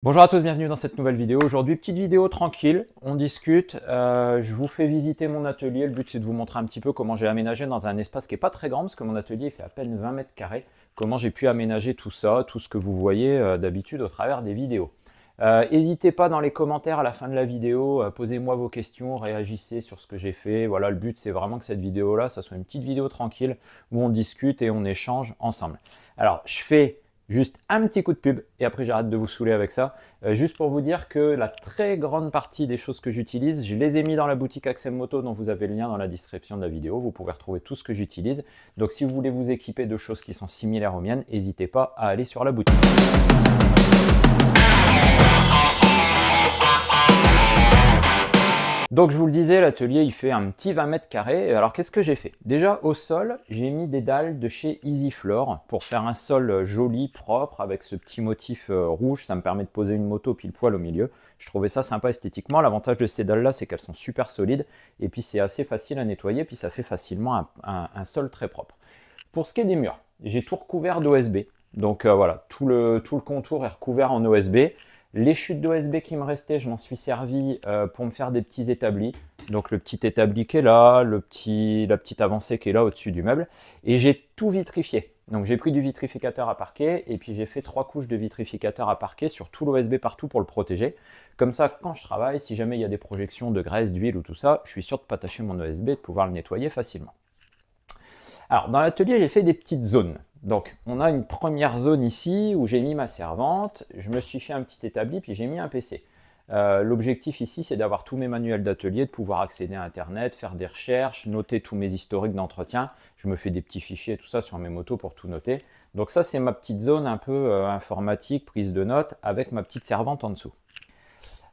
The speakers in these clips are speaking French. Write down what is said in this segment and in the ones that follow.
Bonjour à tous, bienvenue dans cette nouvelle vidéo. Aujourd'hui, petite vidéo tranquille, on discute, je vous fais visiter mon atelier. Le but c'est de vous montrer un petit peu comment j'ai aménagé dans un espace qui n'est pas très grand parce que mon atelier il fait à peine 20 mètres carrés. Comment j'ai pu aménager tout ça, tout ce que vous voyez d'habitude au travers des vidéos. N'hésitez pas dans les commentaires à la fin de la vidéo, posez-moi vos questions, réagissez sur ce que j'ai fait. Voilà, le but c'est vraiment que cette vidéo là, ça soit une petite vidéo tranquille où on discute et on échange ensemble. Alors, je fais juste un petit coup de pub et après j'arrête de vous saouler avec ça. Juste pour vous dire que la très grande partie des choses que j'utilise, je les ai mis dans la boutique Axem Moto dont vous avez le lien dans la description de la vidéo. Vous pouvez retrouver tout ce que j'utilise. Donc si vous voulez vous équiper de choses qui sont similaires aux miennes, n'hésitez pas à aller sur la boutique. Donc je vous le disais, l'atelier il fait un petit 20 mètres carrés. Alors qu'est-ce que j'ai fait? Déjà au sol, j'ai mis des dalles de chez EasyFloor pour faire un sol joli, propre, avec ce petit motif rouge. Ça me permet de poser une moto pile poil au milieu. Je trouvais ça sympa esthétiquement. L'avantage de ces dalles là, c'est qu'elles sont super solides. Et puis c'est assez facile à nettoyer, puis ça fait facilement un sol très propre. Pour ce qui est des murs, j'ai tout recouvert d'OSB. Donc voilà, tout le contour est recouvert en OSB. Les chutes d'OSB qui me restaient, je m'en suis servi pour me faire des petits établis. Donc le petit établi qui est là, la petite avancée qui est là au-dessus du meuble. Et j'ai tout vitrifié. Donc j'ai pris du vitrificateur à parquet et puis j'ai fait 3 couches de vitrificateur à parquet sur tout l'OSB partout pour le protéger. Comme ça, quand je travaille, si jamais il y a des projections de graisse, d'huile ou tout ça, je suis sûr de ne pas tâcher mon OSB et de pouvoir le nettoyer facilement. Alors, dans l'atelier, j'ai fait des petites zones. Donc, on a une première zone ici où j'ai mis ma servante, je me suis fait un petit établi, puis j'ai mis un PC. L'objectif ici, c'est d'avoir tous mes manuels d'atelier, de pouvoir accéder à Internet, faire des recherches, noter tous mes historiques d'entretien. Je me fais des petits fichiers et tout ça sur mes motos pour tout noter. Donc ça, c'est ma petite zone un peu informatique, prise de notes, avec ma petite servante en dessous.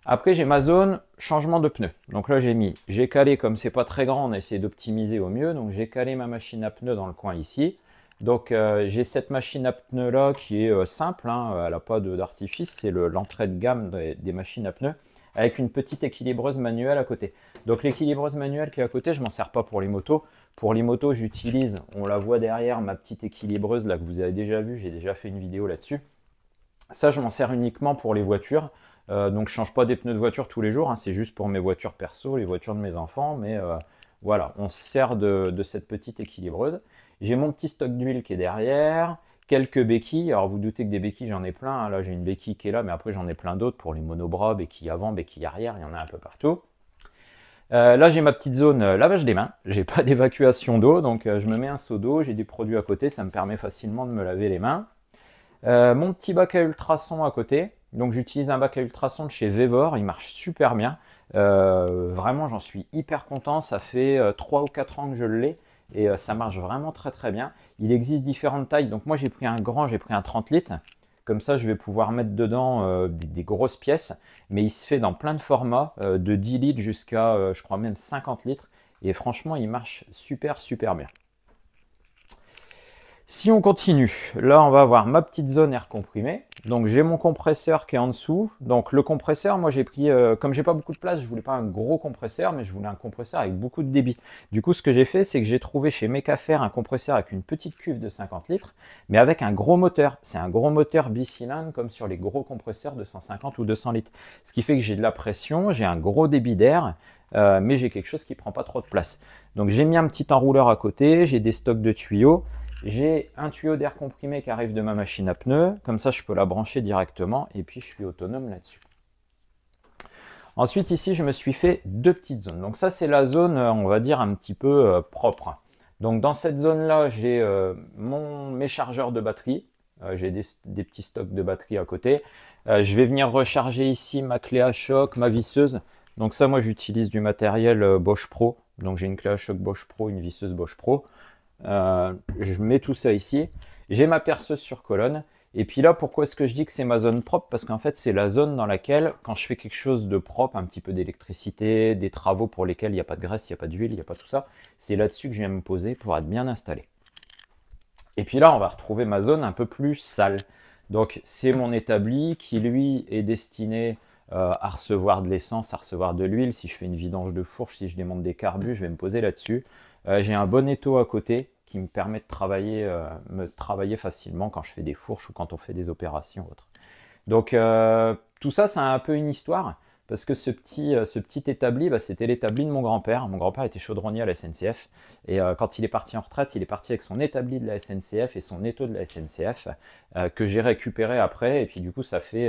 Après, j'ai ma zone changement de pneus. Donc là, j'ai calé, comme c'est pas très grand, on a essayé d'optimiser au mieux. Donc j'ai calé ma machine à pneus dans le coin ici. Donc j'ai cette machine à pneus là qui est simple, hein, elle n'a pas d'artifice, c'est l'entrée de gamme des machines à pneus avec une petite équilibreuse manuelle à côté. Donc l'équilibreuse manuelle qui est à côté, je m'en sers pas pour les motos. Pour les motos, j'utilise, on la voit derrière, ma petite équilibreuse là que vous avez déjà vue, j'ai déjà fait une vidéo là-dessus. Ça, je m'en sers uniquement pour les voitures. Donc je change pas des pneus de voiture tous les jours, hein, c'est juste pour mes voitures perso, les voitures de mes enfants, mais voilà, on se sert de cette petite équilibreuse. J'ai mon petit stock d'huile qui est derrière, quelques béquilles, alors vous doutez que des béquilles j'en ai plein, hein. Là j'ai une béquille qui est là, mais après j'en ai plein d'autres pour les monobras, béquilles avant, béquilles arrière, il y en a un peu partout. Là j'ai ma petite zone lavage des mains, j'ai pas d'évacuation d'eau, donc je me mets un seau d'eau, j'ai des produits à côté, ça me permet facilement de me laver les mains. Mon petit bac à ultrasons à côté. Donc j'utilise un bac à ultrasons de chez Vevor, il marche super bien. Vraiment j'en suis hyper content, ça fait 3 ou 4 ans que je l'ai et ça marche vraiment très très bien. Il existe différentes tailles, donc moi j'ai pris un grand, j'ai pris un 30 litres. Comme ça je vais pouvoir mettre dedans des grosses pièces, mais il se fait dans plein de formats, de 10 litres jusqu'à je crois même 50 litres. Et franchement il marche super super bien. Si on continue, là on va avoir ma petite zone air comprimé. Donc j'ai mon compresseur qui est en dessous. Donc le compresseur, moi j'ai pris, comme j'ai pas beaucoup de place, je voulais pas un gros compresseur, mais je voulais un compresseur avec beaucoup de débit. Du coup ce que j'ai fait, c'est que j'ai trouvé chez Mecafer un compresseur avec une petite cuve de 50 litres, mais avec un gros moteur. C'est un gros moteur bicylindre comme sur les gros compresseurs de 150 ou 200 litres. Ce qui fait que j'ai de la pression, j'ai un gros débit d'air, mais j'ai quelque chose qui prend pas trop de place. Donc j'ai mis un petit enrouleur à côté, j'ai des stocks de tuyaux. J'ai un tuyau d'air comprimé qui arrive de ma machine à pneus, comme ça je peux la brancher directement et puis je suis autonome là-dessus. Ensuite ici je me suis fait 2 petites zones. Donc ça c'est la zone on va dire un petit peu propre. Donc dans cette zone là j'ai mes chargeurs de batterie, j'ai des petits stocks de batterie à côté. Je vais venir recharger ici ma clé à choc, ma visseuse. Donc ça moi j'utilise du matériel Bosch Pro. Donc j'ai une clé à choc Bosch Pro, une visseuse Bosch Pro. Je mets tout ça ici. J'ai ma perceuse sur colonne. Et puis là, pourquoi est-ce que je dis que c'est ma zone propre? Parce qu'en fait, c'est la zone dans laquelle, quand je fais quelque chose de propre, un petit peu d'électricité, des travaux pour lesquels il n'y a pas de graisse, il n'y a pas d'huile, il n'y a pas tout ça, c'est là-dessus que je viens me poser pour être bien installé. Et puis là, on va retrouver ma zone un peu plus sale. Donc, c'est mon établi qui, lui, est destiné à recevoir de l'essence, à recevoir de l'huile. Si je fais une vidange de fourche, si je démonte des carbus, je vais me poser là-dessus. J'ai un bon étau à côté qui me permet de travailler facilement quand je fais des fourches ou quand on fait des opérations autres. Donc tout ça, c'est un peu une histoire. Parce que ce petit établi, bah, c'était l'établi de mon grand-père. Mon grand-père était chaudronnier à la SNCF. Et quand il est parti en retraite, il est parti avec son établi de la SNCF et son étau de la SNCF, que j'ai récupéré après. Et puis du coup, ça fait,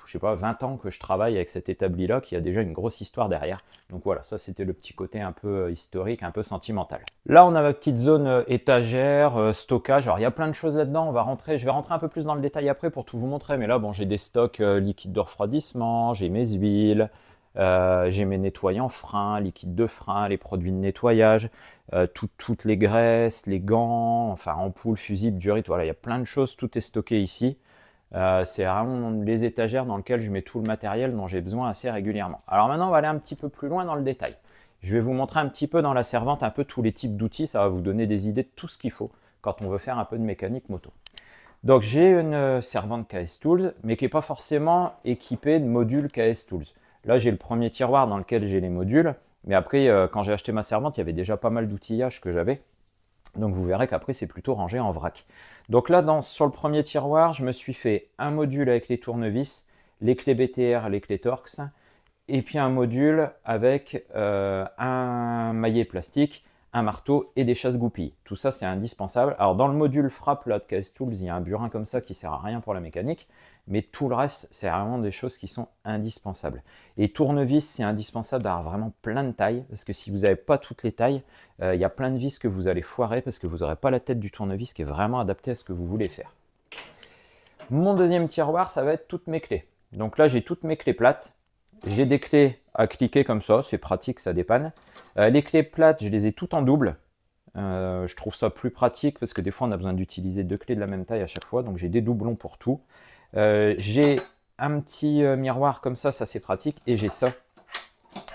je sais pas, 20 ans que je travaille avec cet établi-là, qui a déjà une grosse histoire derrière. Donc voilà, ça c'était le petit côté un peu historique, un peu sentimental. Là, on a ma petite zone étagère, stockage. Alors il y a plein de choses là-dedans. Je vais rentrer un peu plus dans le détail après pour tout vous montrer. Mais là, bon, j'ai des stocks liquides de refroidissement, j'ai mes huiles, j'ai mes nettoyants freins, liquides de frein, les produits de nettoyage, toutes les graisses, les gants, enfin ampoules, fusibles, durites. Voilà, il y a plein de choses. Tout est stocké ici. C'est vraiment les étagères dans lesquelles je mets tout le matériel dont j'ai besoin assez régulièrement. Alors maintenant, on va aller un petit peu plus loin dans le détail. Je vais vous montrer un petit peu dans la servante un peu tous les types d'outils. Ça va vous donner des idées de tout ce qu'il faut quand on veut faire un peu de mécanique moto. Donc j'ai une servante KS Tools, mais qui n'est pas forcément équipée de modules KS Tools. Là, j'ai le premier tiroir dans lequel j'ai les modules. Mais après, quand j'ai acheté ma servante, il y avait déjà pas mal d'outillage que j'avais. Donc vous verrez qu'après, c'est plutôt rangé en vrac. Donc là, sur le premier tiroir, je me suis fait un module avec les tournevis, les clés BTR, les clés Torx, et puis un module avec un maillet plastique, un marteau et des chasse-goupilles. Tout ça, c'est indispensable. Alors dans le module frappe là, de KS Tools, il y a un burin comme ça qui sert à rien pour la mécanique, mais tout le reste, c'est vraiment des choses qui sont indispensables. Et tournevis, c'est indispensable d'avoir vraiment plein de tailles, parce que si vous n'avez pas toutes les tailles, il y a plein de vis que vous allez foirer, parce que vous n'aurez pas la tête du tournevis qui est vraiment adapté à ce que vous voulez faire. Mon deuxième tiroir, ça va être toutes mes clés. Donc là, j'ai toutes mes clés plates. J'ai des clés à cliquer comme ça, c'est pratique, ça dépanne. Les clés plates, je les ai toutes en double. Je trouve ça plus pratique, parce que des fois, on a besoin d'utiliser deux clés de la même taille à chaque fois, donc j'ai des doublons pour tout. J'ai un petit miroir comme ça c'est pratique, et j'ai ça,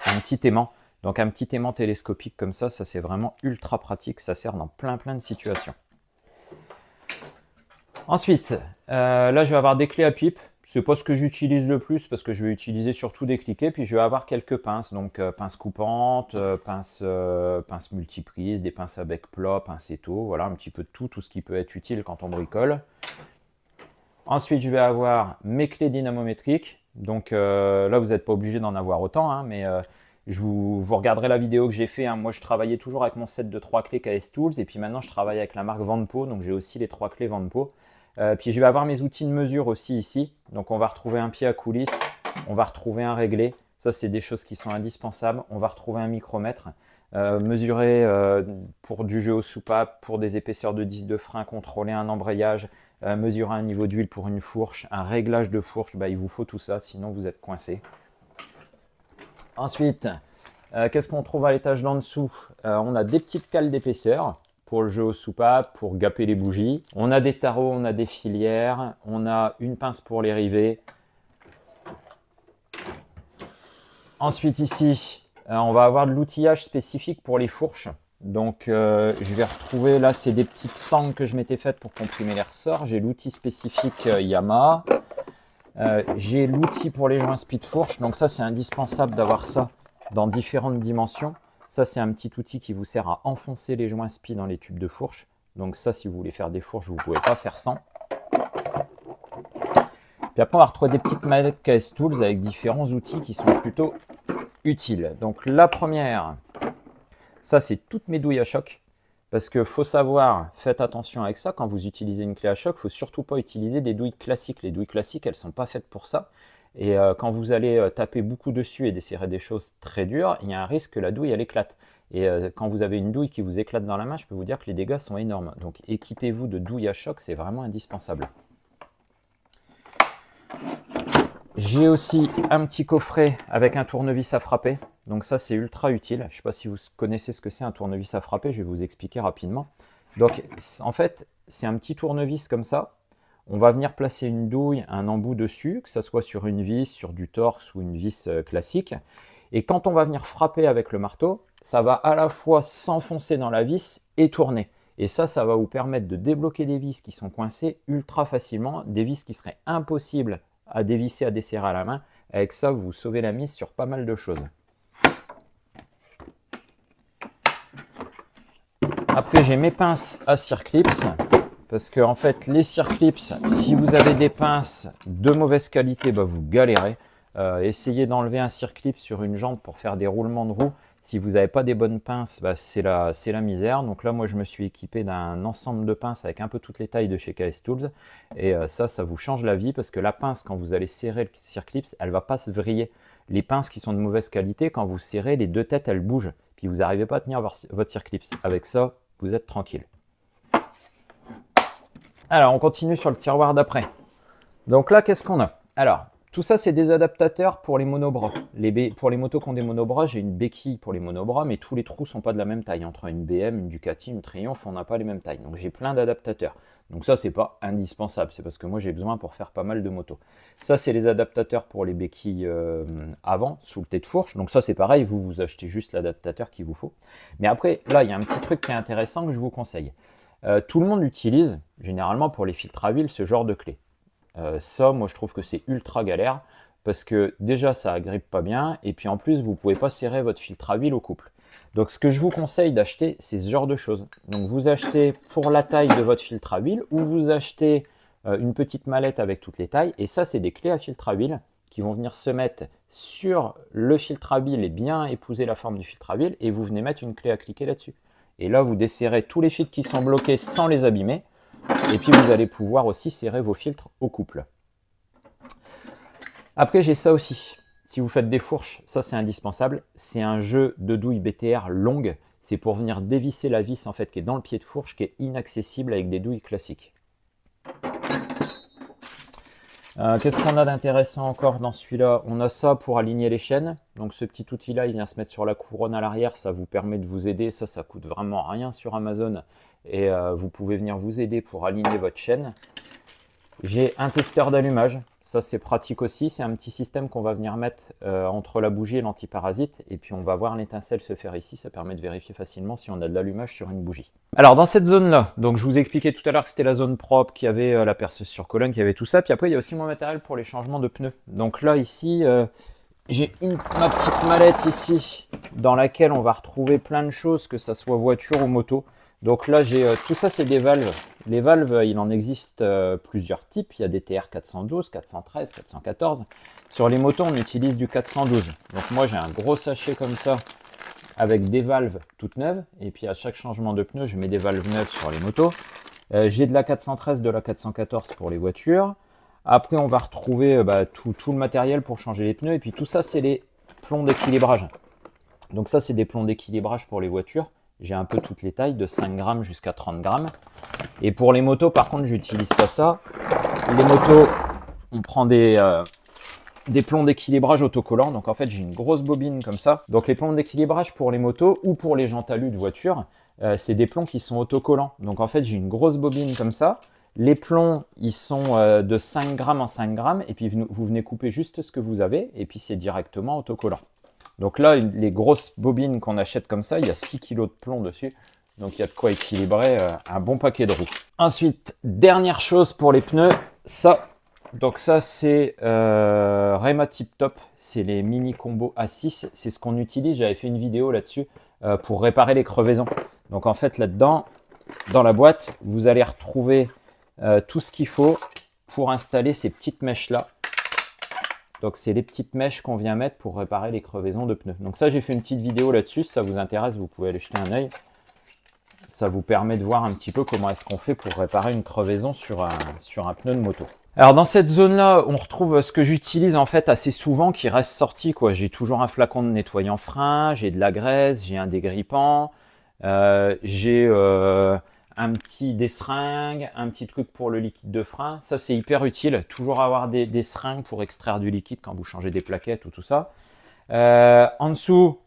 un petit aimant. Donc un petit aimant télescopique comme ça c'est vraiment ultra pratique, ça sert dans plein de situations. Ensuite, là je vais avoir des clés à pipe. C'est pas ce que j'utilise le plus parce que je vais utiliser surtout des cliquets, puis je vais avoir quelques pinces, donc pinces coupantes, pinces multiprises, des pinces à bec plat, pinces étau, voilà un petit peu de tout ce qui peut être utile quand on bricole. Ensuite, je vais avoir mes clés dynamométriques. Donc là, vous n'êtes pas obligé d'en avoir autant, hein, mais vous regarderez la vidéo que j'ai fait. Hein. Moi, je travaillais toujours avec mon set de 3 clés KS Tools. Et puis maintenant, je travaille avec la marque Vanpo. Donc j'ai aussi les 3 clés Vanpo. Puis je vais avoir mes outils de mesure aussi ici. Donc on va retrouver un pied à coulisses. On va retrouver un réglé. Ça, c'est des choses qui sont indispensables. On va retrouver un micromètre. Mesurer pour du jeu aux soupapes, pour des épaisseurs de disque de frein, contrôler un embrayage, mesurer un niveau d'huile pour une fourche, un réglage de fourche, bah, il vous faut tout ça, sinon vous êtes coincé. Ensuite, qu'est-ce qu'on trouve à l'étage d'en dessous? On a des petites cales d'épaisseur pour le jeu aux soupapes, pour gaper les bougies. On a des tarots, on a des filières, on a une pince pour les rivets. Ensuite ici, on va avoir de l'outillage spécifique pour les fourches. Donc je vais retrouver, là c'est des petites sangles que je m'étais faites pour comprimer les ressorts. J'ai l'outil spécifique Yamaha. J'ai l'outil pour les joints speed fourche. Donc ça c'est indispensable d'avoir ça dans différentes dimensions. Ça c'est un petit outil qui vous sert à enfoncer les joints spi dans les tubes de fourche. Donc ça, si vous voulez faire des fourches, vous ne pouvez pas faire sans. Puis après on va retrouver des petites manettes KS Tools avec différents outils qui sont plutôt utiles. Donc la première, ça c'est toutes mes douilles à choc. Parce qu'il faut savoir, faites attention avec ça, quand vous utilisez une clé à choc, il ne faut surtout pas utiliser des douilles classiques. Les douilles classiques, elles ne sont pas faites pour ça. Et quand vous allez taper beaucoup dessus et desserrer des choses très dures, il y a un risque que la douille, elle éclate. Et quand vous avez une douille qui vous éclate dans la main, je peux vous dire que les dégâts sont énormes. Donc équipez-vous de douilles à choc, c'est vraiment indispensable. J'ai aussi un petit coffret avec un tournevis à frapper. Donc ça, c'est ultra utile. Je ne sais pas si vous connaissez ce que c'est un tournevis à frapper. Je vais vous expliquer rapidement. Donc en fait, c'est un petit tournevis comme ça. On va venir placer une douille, un embout dessus, que ce soit sur une vis, sur du torse ou une vis classique. Et quand on va venir frapper avec le marteau, ça va à la fois s'enfoncer dans la vis et tourner. Et ça va vous permettre de débloquer des vis qui sont coincées ultra facilement, des vis qui seraient impossibles à dévisser, à desserrer à la main. Avec ça, vous sauvez la mise sur pas mal de choses. Après, j'ai mes pinces à circlips. parce que en fait, les circlips, si vous avez des pinces de mauvaise qualité, bah, vous galérez. Essayez d'enlever un circlip sur une jambe pour faire des roulements de roue. Si vous n'avez pas des bonnes pinces, bah, c'est la misère. Donc là, moi, je me suis équipé d'un ensemble de pinces avec un peu toutes les tailles de chez KS Tools. Et ça vous change la vie parce que la pince, quand vous allez serrer le circlips, elle ne va pas se vriller. Les pinces qui sont de mauvaise qualité, quand vous serrez, les deux têtes, elles bougent. Puis vous n'arrivez pas à tenir votre circlips. Avec ça, vous êtes tranquille. Alors, on continue sur le tiroir d'après. Donc là, qu'est-ce qu'on a? Alors, tout ça, c'est des adaptateurs pour les monobras. Pour les motos qui ont des monobras, j'ai une béquille pour les monobras, mais tous les trous ne sont pas de la même taille. Entre une BM, une Ducati, une Triumph, on n'a pas les mêmes tailles. Donc j'ai plein d'adaptateurs. Donc ça, c'est pas indispensable. C'est parce que moi, j'ai besoin pour faire pas mal de motos. Ça, c'est les adaptateurs pour les béquilles avant, sous le tête de fourche. Donc ça, c'est pareil. Vous achetez juste l'adaptateur qu'il vous faut. Mais après, là, il y a un petit truc qui est intéressant que je vous conseille. Tout le monde utilise, généralement pour les filtres à huile, ce genre de clé. Ça, moi, je trouve que c'est ultra galère parce que déjà, ça agrippe pas bien et puis en plus, vous pouvez pas serrer votre filtre à huile au couple. Donc, ce que je vous conseille d'acheter, c'est ce genre de choses. Donc, vous achetez pour la taille de votre filtre à huile ou vous achetez une petite mallette avec toutes les tailles. Et ça, c'est des clés à filtre à huile qui vont venir se mettre sur le filtre à huile et bien épouser la forme du filtre à huile et vous venez mettre une clé à cliquer là-dessus. Et là, vous desserrez tous les fils qui sont bloqués sans les abîmer. Et puis, vous allez pouvoir aussi serrer vos filtres au couple. Après, j'ai ça aussi. Si vous faites des fourches, ça, c'est indispensable. C'est un jeu de douille BTR longue. C'est pour venir dévisser la vis en fait, qui est dans le pied de fourche, qui est inaccessible avec des douilles classiques. Qu'est-ce qu'on a d'intéressant encore dans celui-là? On a ça pour aligner les chaînes. Donc ce petit outil-là, il vient se mettre sur la couronne à l'arrière. Ça vous permet de vous aider. Ça coûte vraiment rien sur Amazon. Et vous pouvez venir vous aider pour aligner votre chaîne. J'ai un testeur d'allumage. Ça, c'est pratique aussi. C'est un petit système qu'on va venir mettre entre la bougie et l'antiparasite. Et puis, on va voir l'étincelle se faire ici. Ça permet de vérifier facilement si on a de l'allumage sur une bougie. Alors, dans cette zone-là, donc je vous ai expliqué tout à l'heure que c'était la zone propre, qu'il y avait la perceuse sur colonne, qu'il y avait tout ça. Puis après, il y a aussi mon matériel pour les changements de pneus. Donc là, ici, j'ai ma petite mallette ici dans laquelle on va retrouver plein de choses, que ça soit voiture ou moto. Donc là, j'ai tout ça, c'est des valves. Les valves, il en existe plusieurs types. Il y a des TR 412, 413, 414. Sur les motos, on utilise du 412. Donc moi, j'ai un gros sachet comme ça avec des valves toutes neuves. Et puis à chaque changement de pneu, je mets des valves neuves sur les motos. J'ai de la 413, de la 414 pour les voitures. Après, on va retrouver tout le matériel pour changer les pneus. Et puis tout ça, c'est les plombs d'équilibrage. Donc ça, c'est des plombs d'équilibrage pour les voitures. J'ai un peu toutes les tailles, de 5 grammes jusqu'à 30 grammes. Et pour les motos, par contre, j'utilise pas ça. Les motos, on prend des plombs d'équilibrage autocollants. Donc en fait, j'ai une grosse bobine comme ça. Donc les plombs d'équilibrage pour les motos ou pour les jantes alu de voiture, c'est des plombs qui sont autocollants. Donc en fait, j'ai une grosse bobine comme ça. Les plombs, ils sont de 5 grammes en 5 grammes. Et puis vous venez couper juste ce que vous avez. Et puis c'est directement autocollant. Donc là, les grosses bobines qu'on achète comme ça, il y a 6 kg de plomb dessus. Donc il y a de quoi équilibrer un bon paquet de roues. Ensuite, dernière chose pour les pneus, ça. Donc ça, c'est Rema Tip Top. C'est les mini combos A6. C'est ce qu'on utilise. J'avais fait une vidéo là-dessus pour réparer les crevaisons. Donc en fait, là-dedans, dans la boîte, vous allez retrouver tout ce qu'il faut pour installer ces petites mèches-là. Donc, c'est les petites mèches qu'on vient mettre pour réparer les crevaisons de pneus. Donc ça, j'ai fait une petite vidéo là-dessus. Si ça vous intéresse, vous pouvez aller jeter un œil. Ça vous permet de voir un petit peu comment est-ce qu'on fait pour réparer une crevaison sur un pneu de moto. Alors, dans cette zone-là, on retrouve ce que j'utilise en fait assez souvent qui reste sorti, quoi. J'ai toujours un flacon de nettoyant frein, j'ai de la graisse, j'ai un dégrippant, j'ai des seringues, un petit truc pour le liquide de frein. Ça, c'est hyper utile. Toujours avoir des seringues pour extraire du liquide quand vous changez des plaquettes ou tout ça. En dessous,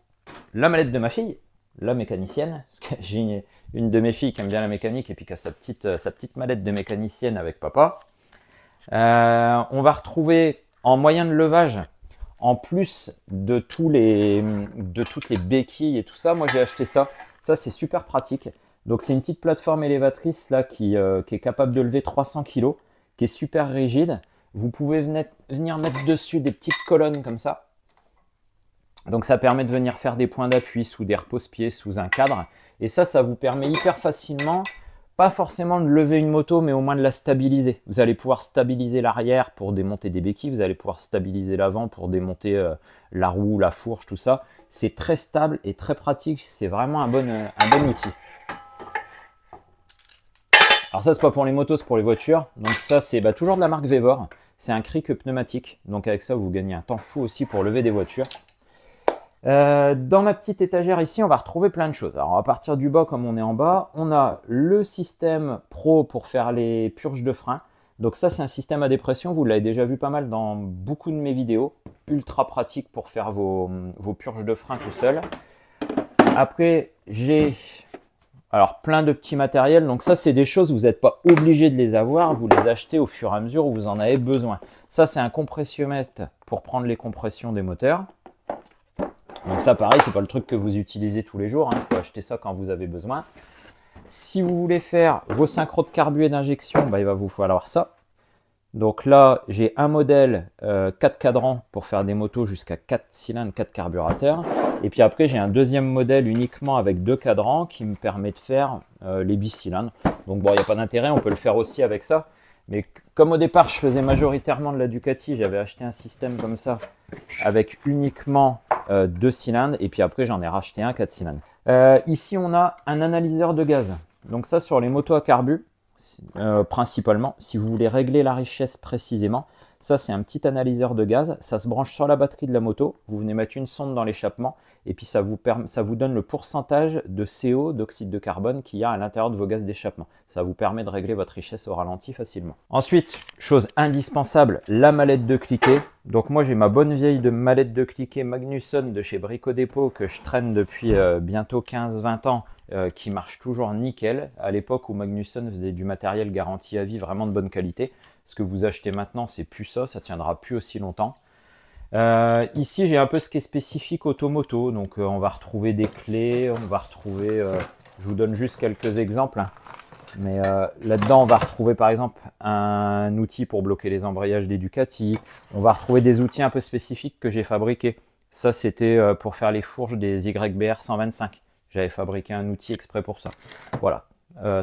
la mallette de ma fille, la mécanicienne. Parce que j'ai une de mes filles qui aime bien la mécanique et puis qui a sa petite mallette de mécanicienne avec papa. On va retrouver en moyen de levage, en plus de toutes les béquilles et tout ça, moi j'ai acheté ça. Ça, c'est super pratique. Donc c'est une petite plateforme élévatrice là qui est capable de lever 300 kg, qui est super rigide. Vous pouvez venir mettre dessus des petites colonnes comme ça. Donc ça permet de venir faire des points d'appui sous des repose-pieds, sous un cadre. Et ça vous permet hyper facilement, pas forcément de lever une moto, mais au moins de la stabiliser. Vous allez pouvoir stabiliser l'arrière pour démonter des béquilles, vous allez pouvoir stabiliser l'avant pour démonter la roue, la fourche, tout ça. C'est très stable et très pratique, c'est vraiment un bon outil. Alors ça, c'est pas pour les motos, c'est pour les voitures. Donc ça, c'est toujours de la marque Vevor. C'est un cric pneumatique. Donc avec ça, vous gagnez un temps fou aussi pour lever des voitures. Dans ma petite étagère ici, on va retrouver plein de choses. Alors à partir du bas, comme on est en bas, on a le système Pro pour faire les purges de frein. Donc ça, c'est un système à dépression. Vous l'avez déjà vu pas mal dans beaucoup de mes vidéos. Ultra pratique pour faire vos purges de frein tout seul. Après, j'ai plein de petits matériels. Donc ça, c'est des choses, vous n'êtes pas obligé de les avoir. Vous les achetez au fur et à mesure où vous en avez besoin. Ça, c'est un compressiomètre pour prendre les compressions des moteurs. Donc ça, pareil, c'est pas le truc que vous utilisez tous les jours. Il faut acheter ça quand vous avez besoin. Si vous voulez faire vos synchros de carbu et d'injection, il va vous falloir ça. Donc là, j'ai un modèle 4 cadrans pour faire des motos jusqu'à 4 cylindres, 4 carburateurs. Et puis après, j'ai un deuxième modèle uniquement avec 2 cadrans qui me permet de faire les bicylindres. Donc bon, il n'y a pas d'intérêt, on peut le faire aussi avec ça. Mais comme au départ, je faisais majoritairement de la Ducati, j'avais acheté un système comme ça avec uniquement 2 cylindres. Et puis après, j'en ai racheté un 4 cylindres. Ici, on a un analyseur de gaz. Donc ça, sur les motos à carbu, principalement, si vous voulez régler la richesse précisément, ça c'est un petit analyseur de gaz, ça se branche sur la batterie de la moto, vous venez mettre une sonde dans l'échappement et puis ça vous donne le pourcentage de CO, d'oxyde de carbone qu'il y a à l'intérieur de vos gaz d'échappement. Ça vous permet de régler votre richesse au ralenti facilement. Ensuite, chose indispensable, la mallette de cliquet. Donc moi j'ai ma bonne vieille mallette de cliquet Magnusson de chez Brico Dépôt que je traîne depuis bientôt 15-20 ans. Qui marche toujours nickel. À l'époque où Magnusson faisait du matériel garanti à vie vraiment de bonne qualité. Ce que vous achetez maintenant, c'est plus ça, ça tiendra plus aussi longtemps. Ici, j'ai un peu ce qui est spécifique automoto. Donc, on va retrouver des clés, on va retrouver, je vous donne juste quelques exemples. Mais là-dedans, on va retrouver par exemple un outil pour bloquer les embrayages des Ducati. On va retrouver des outils un peu spécifiques que j'ai fabriqués. Ça, c'était pour faire les fourches des YBR 125. J'avais fabriqué un outil exprès pour ça. Voilà,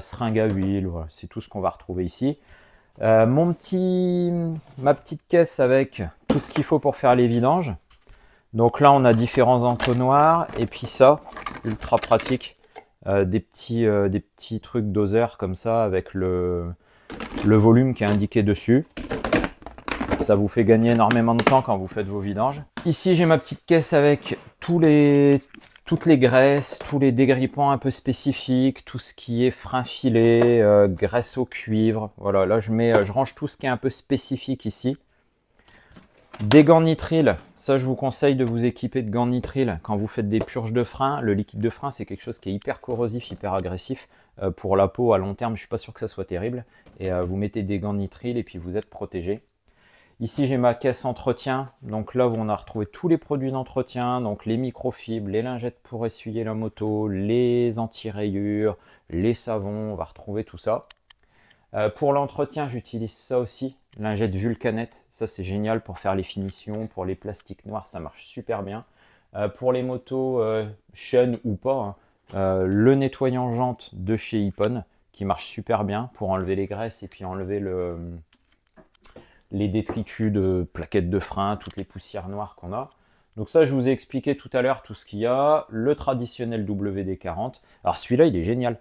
seringue à huile, voilà, c'est tout ce qu'on va retrouver ici. Ma petite caisse avec tout ce qu'il faut pour faire les vidanges. Donc là, on a différents entonnoirs. Et puis ça, ultra pratique, des petits trucs doseurs comme ça avec le volume qui est indiqué dessus. Ça vous fait gagner énormément de temps quand vous faites vos vidanges. Ici, j'ai ma petite caisse avec toutes les graisses, tous les dégrippants un peu spécifiques, tout ce qui est frein filé, graisse au cuivre. Voilà, là je range tout ce qui est un peu spécifique ici. Des gants nitrile, ça je vous conseille de vous équiper de gants nitrile quand vous faites des purges de frein. Le liquide de frein, c'est quelque chose qui est hyper corrosif, hyper agressif. Pour la peau à long terme, je suis pas sûr que ça soit terrible. Et vous mettez des gants nitrile et puis vous êtes protégé. Ici, j'ai ma caisse entretien. Donc là, on a retrouvé tous les produits d'entretien. Donc les microfibres, les lingettes pour essuyer la moto, les anti-rayures, les savons. On va retrouver tout ça. Pour l'entretien, j'utilise ça aussi. Lingette Vulcanette. Ça, c'est génial pour faire les finitions. Pour les plastiques noirs, ça marche super bien. Pour les motos Shen ou pas, le nettoyant jante de chez Ippon qui marche super bien pour enlever les graisses et puis enlever les détritus de plaquettes de frein, toutes les poussières noires qu'on a. Donc ça, je vous ai expliqué tout à l'heure tout ce qu'il y a. Le traditionnel WD-40. Alors celui-là, il est génial.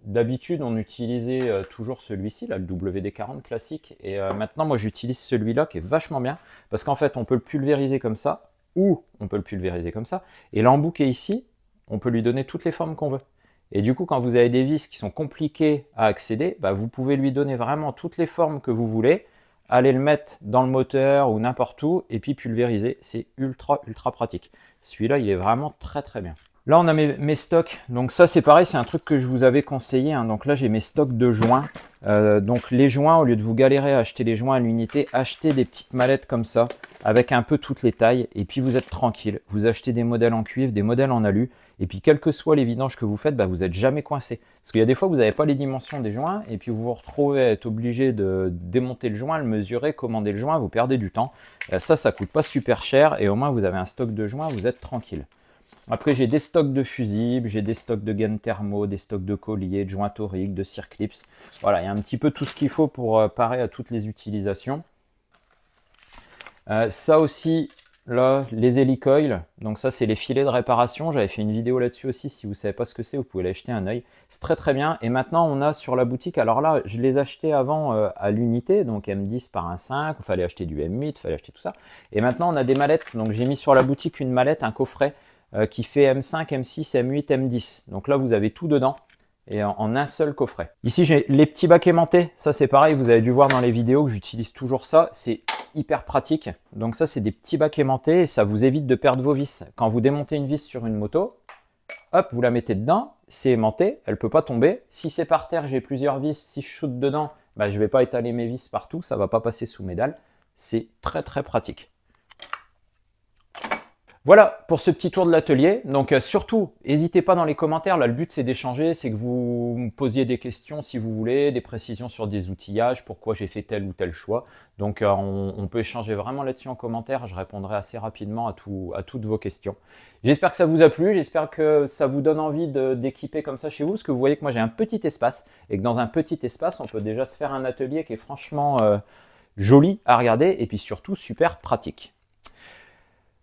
D'habitude, on utilisait toujours celui-ci, là, le WD-40 classique. Et maintenant, moi, j'utilise celui-là qui est vachement bien. Parce qu'en fait, on peut le pulvériser comme ça, ou on peut le pulvériser comme ça. Et l'embout qui est ici, on peut lui donner toutes les formes qu'on veut. Et du coup, quand vous avez des vis qui sont compliquées à accéder, vous pouvez lui donner vraiment toutes les formes que vous voulez. Allez le mettre dans le moteur ou n'importe où et puis pulvériser, c'est ultra pratique. Celui-là, il est vraiment très bien. Là, on a mes stocks. Donc ça, c'est pareil, c'est un truc que je vous avais conseillé. Donc là, j'ai mes stocks de joints. Donc les joints, au lieu de vous galérer à acheter les joints à l'unité, achetez des petites mallettes comme ça, avec un peu toutes les tailles. Et puis vous êtes tranquille. Vous achetez des modèles en cuivre, des modèles en alu. Et puis quelles que soient les vidanges que vous faites, vous n'êtes jamais coincé. Parce qu'il y a des fois, vous n'avez pas les dimensions des joints. Et puis vous vous retrouvez à être obligé de démonter le joint, le mesurer, commander le joint. Vous perdez du temps. Ça coûte pas super cher. Et au moins, vous avez un stock de joints, vous êtes tranquille. Après, j'ai des stocks de fusibles, j'ai des stocks de gaines thermo, des stocks de colliers, de joints toriques, de circlips. Voilà, il y a un petit peu tout ce qu'il faut pour parer à toutes les utilisations. Ça aussi, là, les hélicoils. Donc ça, c'est les filets de réparation. J'avais fait une vidéo là-dessus aussi. Si vous ne savez pas ce que c'est, vous pouvez l'acheter un œil. C'est très très bien. Et maintenant, on a sur la boutique, alors là, je les achetais avant à l'unité, donc M10 par 1,5. Il fallait acheter du M8, il fallait acheter tout ça. Et maintenant, on a des mallettes. Donc j'ai mis sur la boutique une mallette, un coffret qui fait M5, M6, M8, M10. Donc là, vous avez tout dedans et en un seul coffret. Ici, j'ai les petits bacs aimantés. Ça, c'est pareil. Vous avez dû voir dans les vidéos que j'utilise toujours ça. C'est hyper pratique. Donc ça, c'est des petits bacs aimantés et ça vous évite de perdre vos vis. Quand vous démontez une vis sur une moto, hop, vous la mettez dedans. C'est aimanté. Elle ne peut pas tomber. Si c'est par terre, j'ai plusieurs vis. Si je shoote dedans, bah, je ne vais pas étaler mes vis partout. Ça ne va pas passer sous mes dalles. C'est très, très pratique. Voilà pour ce petit tour de l'atelier. Donc surtout, n'hésitez pas dans les commentaires. Là, le but, c'est d'échanger. C'est que vous me posiez des questions si vous voulez, des précisions sur des outillages, pourquoi j'ai fait tel ou tel choix. Donc on peut échanger vraiment là-dessus en commentaire. Je répondrai assez rapidement à toutes vos questions. J'espère que ça vous a plu. J'espère que ça vous donne envie d'équiper comme ça chez vous. Parce que vous voyez que moi, j'ai un petit espace. Et que dans un petit espace, on peut déjà se faire un atelier qui est franchement joli à regarder. Et puis surtout, super pratique.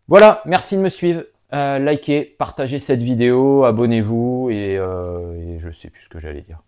Voilà, merci de me suivre, likez, partagez cette vidéo, abonnez-vous et je sais plus ce que j'allais dire.